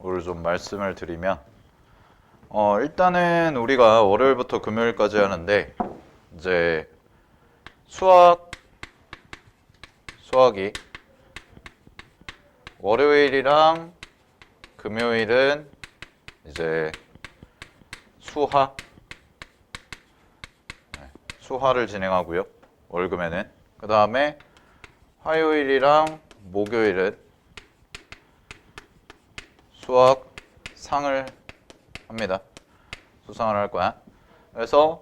좀 말씀을 드리면 일단은 우리가 월요일부터 금요일까지 하는데 이제 수학이 월요일이랑 금요일은 이제 수화를 진행하고요. 월금에는 그 다음에 화요일이랑 목요일은 수학상을 합니다. 수상을 할 거야. 그래서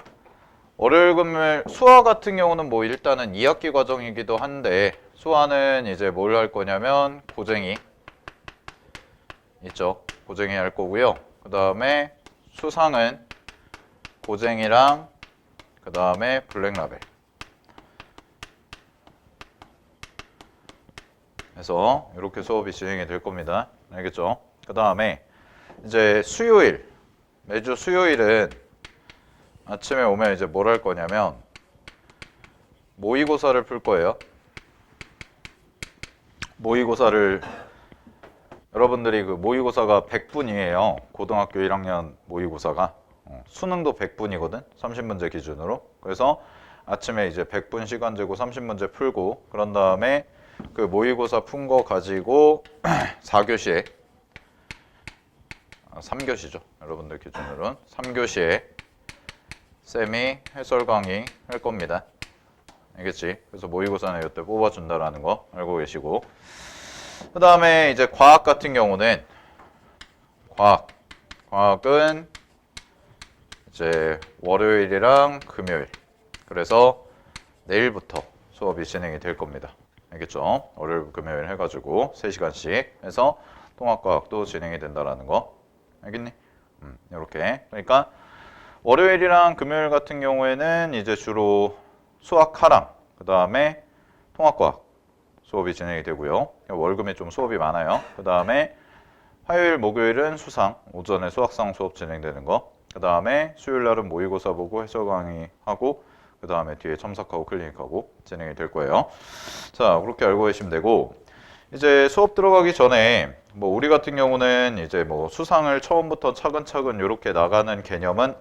월요일 금요일 수화 같은 경우는 뭐 일단은 2학기 과정이기도 한데 수화는 이제 뭘 할 거냐면 고쟁이 있죠. 고쟁이 할 거고요. 그 다음에 수상은 고쟁이랑 그 다음에 블랙라벨. 그래서 이렇게 수업이 진행이 될 겁니다. 알겠죠? 그 다음에 이제 매주 수요일은 아침에 오면 이제 뭘 할 거냐면 모의고사를 풀 거예요. 모의고사를 여러분들이 그 모의고사가 100분이에요. 고등학교 1학년 모의고사가 수능도 100분이거든. 30문제 기준으로. 그래서 아침에 이제 100분 시간 재고 30문제 풀고 그런 다음에 그 모의고사 푼 거 가지고 4교시에 3교시죠. 여러분들 기준으로는 3교시에 쌤이 해설 강의 할 겁니다. 알겠지? 그래서 모의고사는 이때 뽑아준다라는 거 알고 계시고 그 다음에 이제 과학 같은 경우는 과학은 이제 월요일이랑 금요일 그래서 내일부터 수업이 진행이 될 겁니다. 알겠죠? 월요일 금요일 해가지고 3시간씩 해서 통합과학도 진행이 된다라는 거 알겠니? 이렇게 그러니까 월요일이랑 금요일 같은 경우에는 이제 주로 수학하랑 그 다음에 통합과학 수업이 진행이 되고요. 월금에 좀 수업이 많아요. 그 다음에 화요일, 목요일은 수상, 오전에 수학상 수업 진행되는 거. 그 다음에 수요일 날은 모의고사 보고 해설 강의하고 그 다음에 뒤에 첨삭하고 클리닉하고 진행이 될 거예요. 자, 그렇게 알고 계시면 되고 이제 수업 들어가기 전에 뭐 우리 같은 경우는 이제 뭐 수상을 처음부터 차근차근 이렇게 나가는 개념은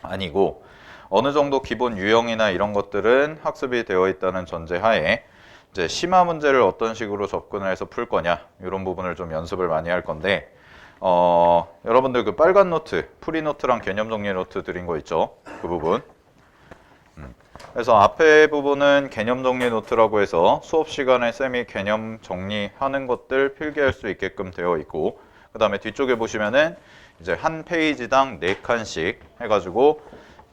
아니고 어느 정도 기본 유형이나 이런 것들은 학습이 되어 있다는 전제하에 이제 심화 문제를 어떤 식으로 접근을 해서 풀 거냐 이런 부분을 좀 연습을 많이 할 건데 여러분들 그 빨간 노트, 프리 노트랑 개념 정리 노트 드린 거 있죠? 그 부분. 그래서 앞에 부분은 개념 정리 노트라고 해서 수업 시간에 쌤이 개념 정리하는 것들 필기할 수 있게끔 되어 있고 그 다음에 뒤쪽에 보시면은 이제 한 페이지당 4칸씩 해가지고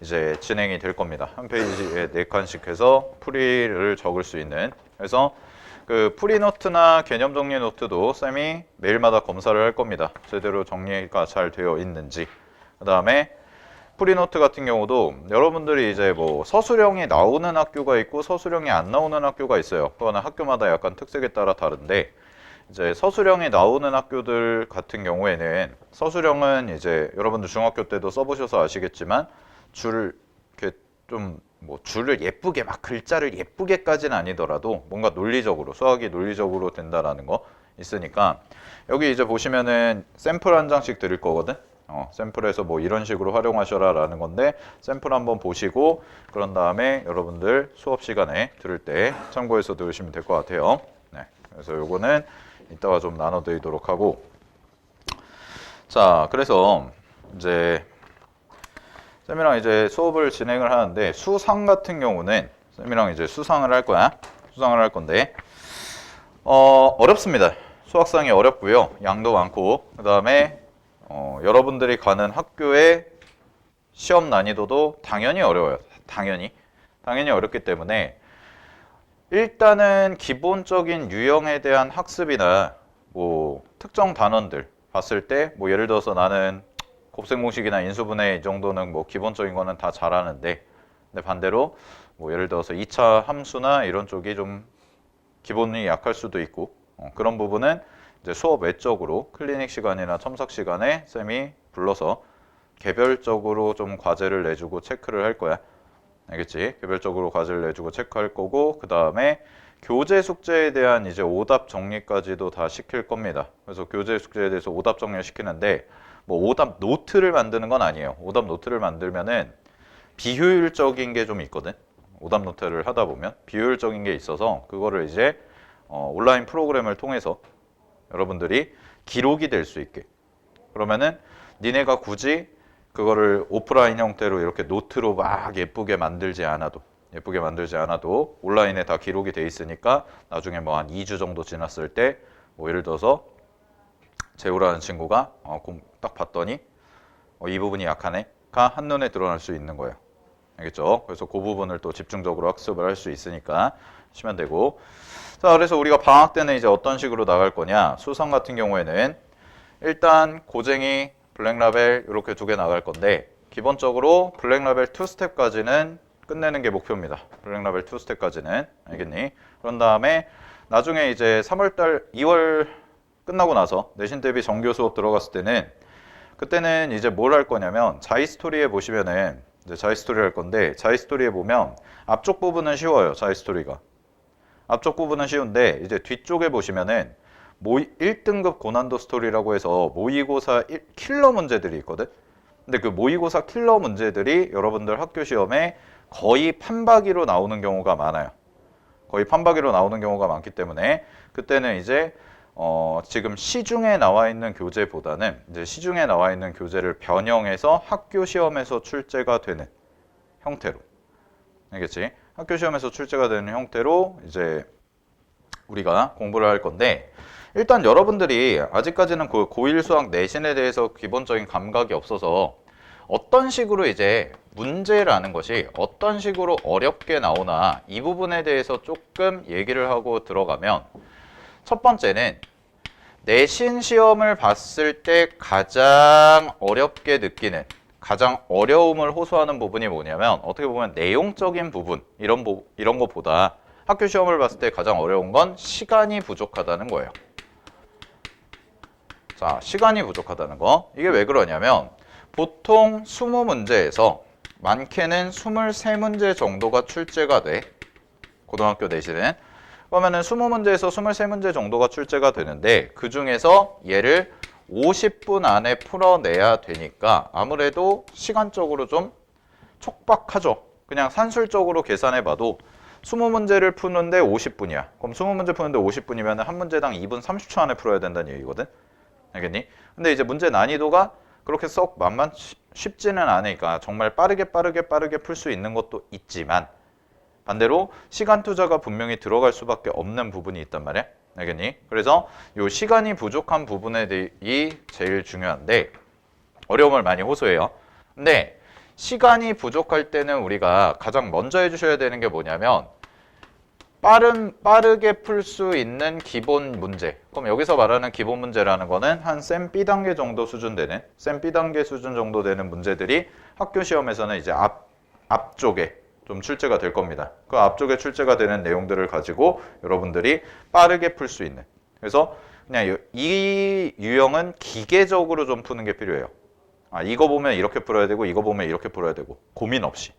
이제 진행이 될 겁니다. 한 페이지에 4칸씩 해서 풀이를 적을 수 있는 그래서 그 풀이 노트나 개념 정리 노트도 쌤이 매일마다 검사를 할 겁니다. 제대로 정리가 잘 되어 있는지 그 다음에 풀이노트 같은 경우도 여러분들이 이제 뭐 서술형이 나오는 학교가 있고 서술형이 안 나오는 학교가 있어요. 그거는 학교마다 약간 특색에 따라 다른데 이제 서술형이 나오는 학교들 같은 경우에는 서술형은 이제 여러분들 중학교 때도 써보셔서 아시겠지만 이렇게 좀 뭐 줄을 예쁘게 막 글자를 예쁘게까지는 아니더라도 뭔가 논리적으로 수학이 논리적으로 된다라는 거 있으니까 여기 이제 보시면은 샘플 한 장씩 드릴 거거든. 샘플에서 뭐 이런 식으로 활용하셔라 라는 건데 샘플 한번 보시고 그런 다음에 여러분들 수업 시간에 들을 때 참고해서 들으시면 될 것 같아요. 네, 그래서 요거는 이따가 좀 나눠 드리도록 하고 자 그래서 이제 쌤이랑 이제 수업을 진행을 하는데 수상 같은 경우는 쌤이랑 이제 수상을 할 거야. 수상을 할 건데 어렵습니다. 수학상이 어렵고요. 양도 많고 그 다음에 여러분들이 가는 학교의 시험 난이도도 당연히 어려워요. 당연히 어렵기 때문에 일단은 기본적인 유형에 대한 학습이나 뭐 특정 단원들 봤을 때 뭐 예를 들어서 나는 곱셈공식이나 인수분해 이 정도는 뭐 기본적인 거는 다 잘하는데 근데 반대로 뭐 예를 들어서 2차 함수나 이런 쪽이 좀 기본이 약할 수도 있고 그런 부분은 이제 수업 외적으로 클리닉 시간이나 첨삭 시간에 쌤이 불러서 개별적으로 좀 과제를 내주고 체크를 할 거야. 알겠지? 개별적으로 과제를 내주고 체크할 거고, 그 다음에 교재 숙제에 대한 이제 오답 정리까지도 다 시킬 겁니다. 그래서 교재 숙제에 대해서 오답 정리를 시키는데, 뭐 오답 노트를 만드는 건 아니에요. 오답 노트를 만들면은 비효율적인 게 좀 있거든. 오답 노트를 하다 보면 비효율적인 게 있어서 그거를 이제 온라인 프로그램을 통해서 여러분들이 기록이 될 수 있게, 그러면은 니네가 굳이 그거를 오프라인 형태로 이렇게 노트로 막 예쁘게 만들지 않아도 온라인에 다 기록이 돼 있으니까 나중에 뭐 한 2주 정도 지났을 때 뭐 예를 들어서 재우라는 친구가 딱 봤더니 이 부분이 약하네가 한눈에 드러날 수 있는 거예요. 알겠죠? 그래서 그 부분을 또 집중적으로 학습을 할 수 있으니까 하시면 되고, 자, 그래서 우리가 방학 때는 이제 어떤 식으로 나갈 거냐? 수상 같은 경우에는 일단 고쟁이, 블랙라벨 이렇게 두 개 나갈 건데, 기본적으로 블랙라벨 2스텝까지는 끝내는 게 목표입니다. 블랙라벨 2스텝까지는. 알겠니? 그런 다음에 나중에 이제 3월달, 2월 끝나고 나서 내신 대비 정규 수업 들어갔을 때는, 그때는 이제 뭘 할 거냐면, 자이스토리에 보시면은 이제 자이스토리 할 건데, 자이스토리에 보면 앞쪽 부분은 쉬워요. 자이스토리가 앞쪽 부분은 쉬운데, 이제 뒤쪽에 보시면은 1등급 고난도 스토리라고 해서 모의고사 킬러 문제들이 있거든. 근데 그 모의고사 킬러 문제들이 여러분들 학교 시험에 거의 판박이로 나오는 경우가 많아요. 거의 판박이로 나오는 경우가 많기 때문에 그때는 이제 지금 시중에 나와 있는 교재보다는 이제 시중에 나와 있는 교재를 변형해서 학교 시험에서 출제가 되는 형태로, 알겠지? 학교 시험에서 출제가 되는 형태로 이제 우리가 공부를 할 건데, 일단 여러분들이 아직까지는 그 고1 수학 내신에 대해서 기본적인 감각이 없어서 어떤 식으로 이제 문제라는 것이 어떤 식으로 어렵게 나오나 이 부분에 대해서 조금 얘기를 하고 들어가면, 첫 번째는 내신 시험을 봤을 때 가장 어렵게 느끼는, 가장 어려움을 호소하는 부분이 뭐냐면, 어떻게 보면 내용적인 부분 이런 것보다 학교 시험을 봤을 때 가장 어려운 건 시간이 부족하다는 거예요. 자, 시간이 부족하다는 거. 이게 왜 그러냐면 보통 20문제에서 많게는 23문제 정도가 출제가 돼. 고등학교 내신은. 그러면은 20문제에서 23문제 정도가 출제가 되는데, 그 중에서 얘를 50분 안에 풀어내야 되니까 아무래도 시간적으로 좀 촉박하죠. 그냥 산술적으로 계산해 봐도 20문제를 푸는데 50분이야. 그럼 20문제 푸는데 50분이면 한 문제당 2분 30초 안에 풀어야 된다는 얘기거든. 알겠니? 근데 이제 문제 난이도가 그렇게 썩 쉽지는 않으니까 정말 빠르게 풀 수 있는 것도 있지만, 반대로 시간 투자가 분명히 들어갈 수밖에 없는 부분이 있단 말이야. 알겠니? 그래서 이 시간이 부족한 부분에 대해 제일 중요한데 어려움을 많이 호소해요. 근데 시간이 부족할 때는 우리가 가장 먼저 해주셔야 되는 게 뭐냐면, 빠르게 풀 수 있는 기본 문제. 그럼 여기서 말하는 기본 문제라는 거는 한 쌤 B단계 정도 수준 되는, 쌤 B단계 수준 정도 되는 문제들이 학교 시험에서는 이제 앞쪽에 좀 출제가 될 겁니다. 그 앞쪽에 출제가 되는 내용들을 가지고 여러분들이 빠르게 풀 수 있는. 그래서 그냥 이 유형은 기계적으로 좀 푸는 게 필요해요. 이거 보면 이렇게 풀어야 되고 이거 보면 이렇게 풀어야 되고 고민 없이.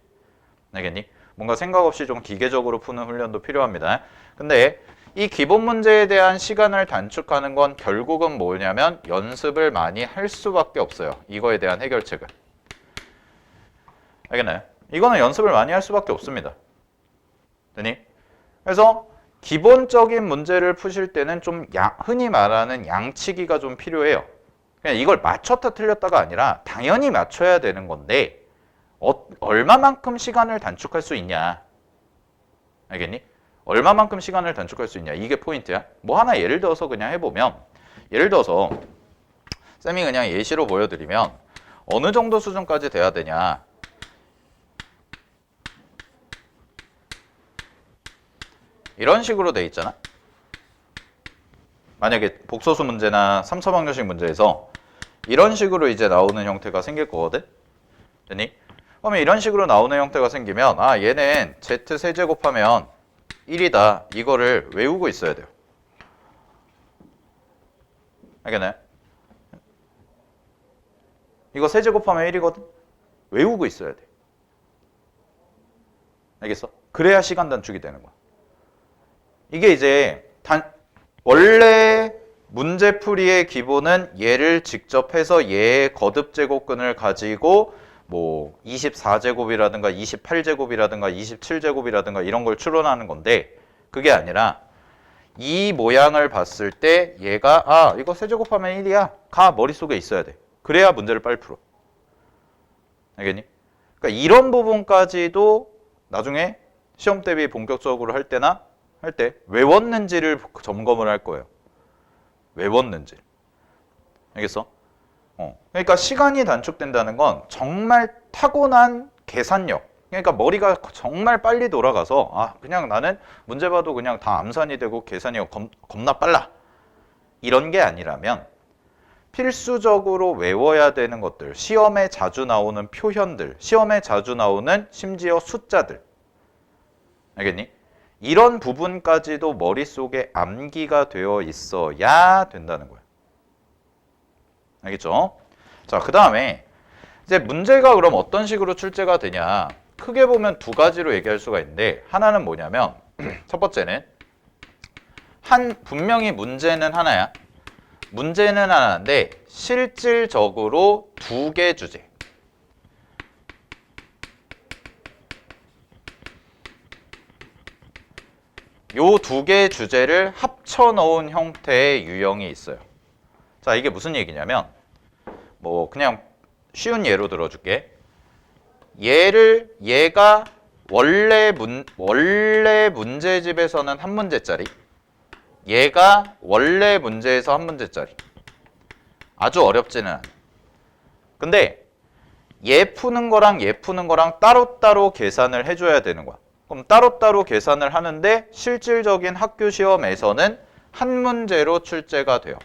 알겠니? 뭔가 생각 없이 좀 기계적으로 푸는 훈련도 필요합니다. 근데 이 기본 문제에 대한 시간을 단축하는 건 결국은 뭐냐면 연습을 많이 할 수밖에 없어요. 이거에 대한 해결책은. 알겠나요? 이거는 연습을 많이 할 수밖에 없습니다. 되니? 그래서 기본적인 문제를 푸실 때는 좀 흔히 말하는 양치기가 좀 필요해요. 그냥 이걸 맞췄다 틀렸다가 아니라 당연히 맞춰야 되는 건데 얼마만큼 시간을 단축할 수 있냐. 알겠니? 얼마만큼 시간을 단축할 수 있냐. 이게 포인트야. 뭐 하나 예를 들어서 그냥 해보면, 예를 들어서 쌤이 그냥 예시로 보여드리면 어느 정도 수준까지 돼야 되냐. 이런 식으로 돼 있잖아. 만약에 복소수 문제나 3차 방정식 문제에서 이런 식으로 이제 나오는 형태가 생길 거거든. 되니? 그러면 이런 식으로 나오는 형태가 생기면 얘는 z 세제곱하면 1이다. 이거를 외우고 있어야 돼요. 알겠나요? 이거 세제곱하면 1이거든. 외우고 있어야 돼. 알겠어? 그래야 시간 단축이 되는 거야. 이게 이제 원래 문제풀이의 기본은 얘를 직접 해서 얘의 거듭 제곱근을 가지고 뭐 24제곱이라든가 28제곱이라든가 27제곱이라든가 이런 걸 추론하는 건데, 그게 아니라 이 모양을 봤을 때 얘가 이거 세제곱하면 1이야 가 머릿속에 있어야 돼. 그래야 문제를 빨리 풀어. 알겠니? 그러니까 이런 부분까지도 나중에 시험 대비 본격적으로 할 때 외웠는지를 점검을 할 거예요. 외웠는지. 알겠어? 그러니까 시간이 단축된다는 건 정말 타고난 계산력. 그러니까 머리가 정말 빨리 돌아가서 그냥 나는 문제 봐도 그냥 다 암산이 되고 계산이 겁나 빨라. 이런 게 아니라면 필수적으로 외워야 되는 것들, 시험에 자주 나오는 표현들, 시험에 자주 나오는 심지어 숫자들. 알겠니? 이런 부분까지도 머릿속에 암기가 되어 있어야 된다는 거예요. 알겠죠? 자, 그 다음에 이제 문제가 그럼 어떤 식으로 출제가 되냐. 크게 보면 두 가지로 얘기할 수가 있는데, 하나는 뭐냐면 첫 번째는 분명히 문제는 하나야. 문제는 하나인데 실질적으로 두 개 주제. 요 두 개 주제를 합쳐 넣은 형태의 유형이 있어요. 자, 이게 무슨 얘기냐면 뭐 그냥 쉬운 예로 들어줄게. 얘가 원래 문제집에서는 한 문제짜리, 얘가 원래 문제에서 한 문제짜리. 아주 어렵지는 않아. 근데 얘 푸는 거랑 얘 푸는 거랑 따로따로 계산을 해줘야 되는 거야. 그럼 따로따로 계산을 하는데 실질적인 학교 시험에서는 한 문제로 출제가 돼요.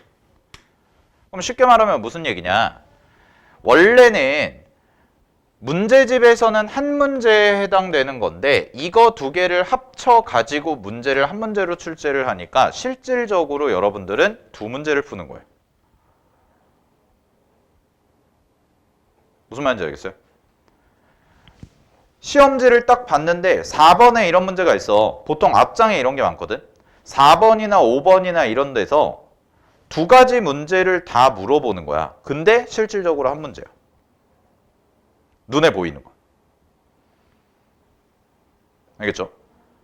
그럼 쉽게 말하면 무슨 얘기냐? 원래는 문제집에서는 한 문제에 해당되는 건데 이거 두 개를 합쳐 가지고 문제를 한 문제로 출제를 하니까 실질적으로 여러분들은 두 문제를 푸는 거예요. 무슨 말인지 알겠어요? 시험지를 딱 봤는데 4번에 이런 문제가 있어. 보통 앞장에 이런 게 많거든. 4번이나 5번이나 이런 데서 두 가지 문제를 다 물어보는 거야. 근데 실질적으로 한 문제야. 눈에 보이는 거야. 알겠죠?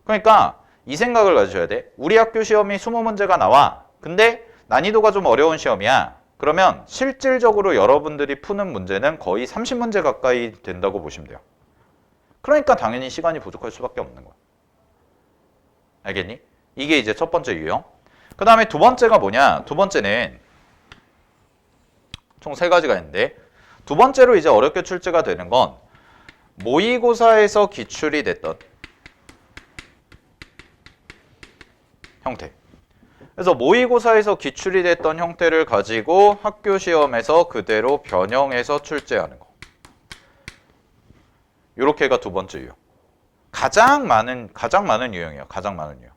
그러니까 이 생각을 가지셔야 돼. 우리 학교 시험이 20문제가 나와. 근데 난이도가 좀 어려운 시험이야. 그러면 실질적으로 여러분들이 푸는 문제는 거의 30문제 가까이 된다고 보시면 돼요. 그러니까 당연히 시간이 부족할 수밖에 없는 거야. 알겠니? 이게 이제 첫 번째 유형. 그 다음에 두 번째가 뭐냐? 두 번째는 총 세 가지가 있는데, 두 번째로 이제 어렵게 출제가 되는 건 모의고사에서 기출이 됐던 형태. 그래서 모의고사에서 기출이 됐던 형태를 가지고 학교 시험에서 그대로 변형해서 출제하는 거. 요렇게가 두 번째 유형. 가장 많은 유형이에요. 가장 많은 유형.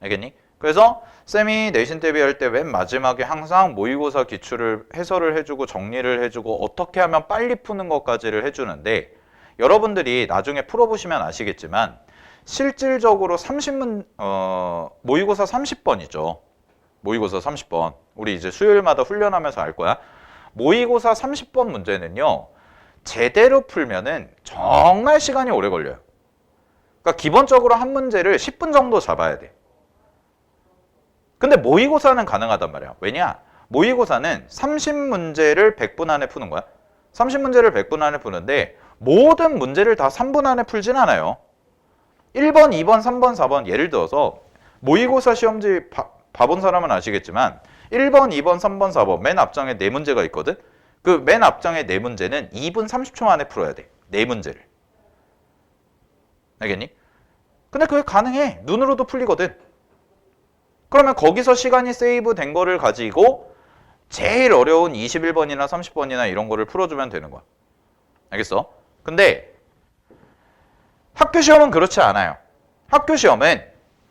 알겠니? 그래서 쌤이 내신 대비할 때 맨 마지막에 항상 모의고사 기출을 해설을 해주고 정리를 해주고 어떻게 하면 빨리 푸는 것까지를 해주는데, 여러분들이 나중에 풀어보시면 아시겠지만 실질적으로 모의고사 30번이죠. 모의고사 30번. 우리 이제 수요일마다 훈련하면서 알 거야. 모의고사 30번 문제는요, 제대로 풀면은 정말 시간이 오래 걸려요. 그러니까 기본적으로 한 문제를 10분 정도 잡아야 돼. 근데 모의고사는 가능하단 말이야. 왜냐? 모의고사는 30문제를 100분 안에 푸는 거야. 30문제를 100분 안에 푸는데 모든 문제를 다 3분 안에 풀진 않아요. 1번, 2번, 3번, 4번 예를 들어서 모의고사 시험지 봐본 사람은 아시겠지만 1번, 2번, 3번, 4번 맨 앞장에 4문제가 있거든. 그 맨 앞장의 4문제는 2분 30초 만에 풀어야 돼. 4문제를. 알겠니? 근데 그게 가능해. 눈으로도 풀리거든. 그러면 거기서 시간이 세이브 된 거를 가지고 제일 어려운 21번이나 30번이나 이런 거를 풀어주면 되는 거야. 알겠어? 근데 학교 시험은 그렇지 않아요. 학교 시험은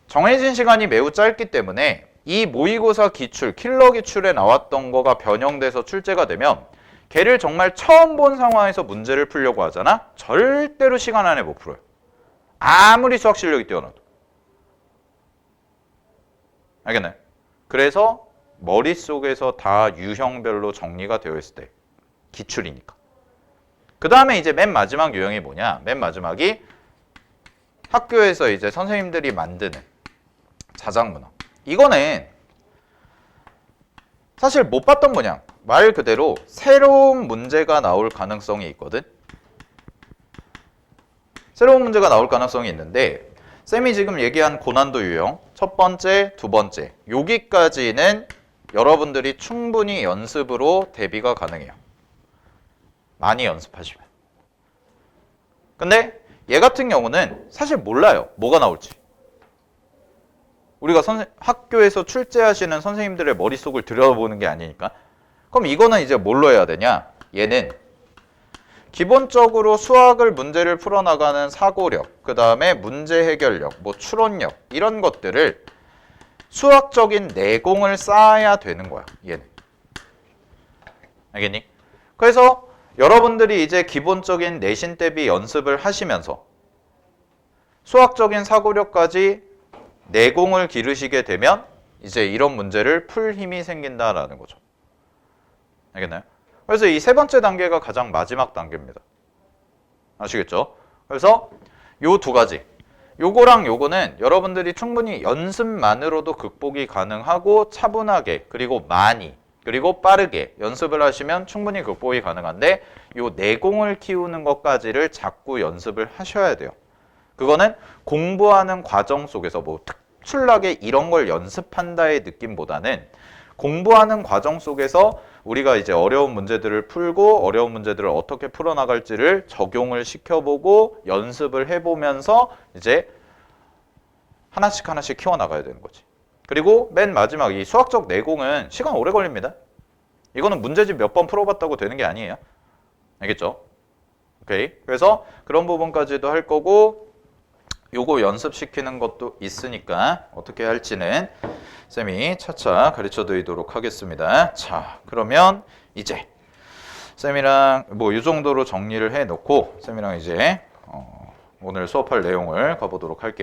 정해진 시간이 매우 짧기 때문에 이 모의고사 기출, 킬러 기출에 나왔던 거가 변형돼서 출제가 되면 걔를 정말 처음 본 상황에서 문제를 풀려고 하잖아? 절대로 시간 안에 못 풀어요. 아무리 수학 실력이 뛰어나도. 알겠나요? 그래서 머릿속에서 다 유형별로 정리가 되어 있을 때 기출이니까. 그 다음에 이제 맨 마지막 유형이 뭐냐? 맨 마지막이 학교에서 이제 선생님들이 만드는 자작문화. 이거는 사실 못 봤던 문양. 말 그대로 새로운 문제가 나올 가능성이 있거든. 새로운 문제가 나올 가능성이 있는데 쌤이 지금 얘기한 고난도 유형 첫 번째, 두 번째 여기까지는 여러분들이 충분히 연습으로 대비가 가능해요. 많이 연습하시면. 근데 얘 같은 경우는 사실 몰라요. 뭐가 나올지. 우리가 학교에서 출제하시는 선생님들의 머릿속을 들여다보는 게 아니니까. 그럼 이거는 이제 뭘로 해야 되냐? 얘는 기본적으로 수학을 문제를 풀어나가는 사고력, 그 다음에 문제 해결력, 뭐 추론력 이런 것들을 수학적인 내공을 쌓아야 되는 거야. 얘는. 알겠니? 그래서 여러분들이 이제 기본적인 내신 대비 연습을 하시면서 수학적인 사고력까지 내공을 기르시게 되면 이제 이런 문제를 풀 힘이 생긴다라는 거죠. 알겠나요? 그래서 이 세 번째 단계가 가장 마지막 단계입니다. 아시겠죠? 그래서 요 두 가지. 요거랑 요거는 여러분들이 충분히 연습만으로도 극복이 가능하고 차분하게 그리고 많이 그리고 빠르게 연습을 하시면 충분히 극복이 가능한데 요 내공을 키우는 것까지를 자꾸 연습을 하셔야 돼요. 그거는 공부하는 과정 속에서 뭐 특출나게 이런 걸 연습한다의 느낌보다는 공부하는 과정 속에서 우리가 이제 어려운 문제들을 풀고 어려운 문제들을 어떻게 풀어나갈지를 적용을 시켜보고 연습을 해보면서 이제 하나씩 하나씩 키워나가야 되는 거지. 그리고 맨 마지막 이 수학적 내공은 시간 오래 걸립니다. 이거는 문제집 몇 번 풀어봤다고 되는 게 아니에요. 알겠죠? 오케이. 그래서 그런 부분까지도 할 거고 요거 연습시키는 것도 있으니까 어떻게 할지는 쌤이 차차 가르쳐 드리도록 하겠습니다. 자, 그러면 이제 쌤이랑 뭐 이 정도로 정리를 해 놓고 쌤이랑 이제 오늘 수업할 내용을 가보도록 할게요.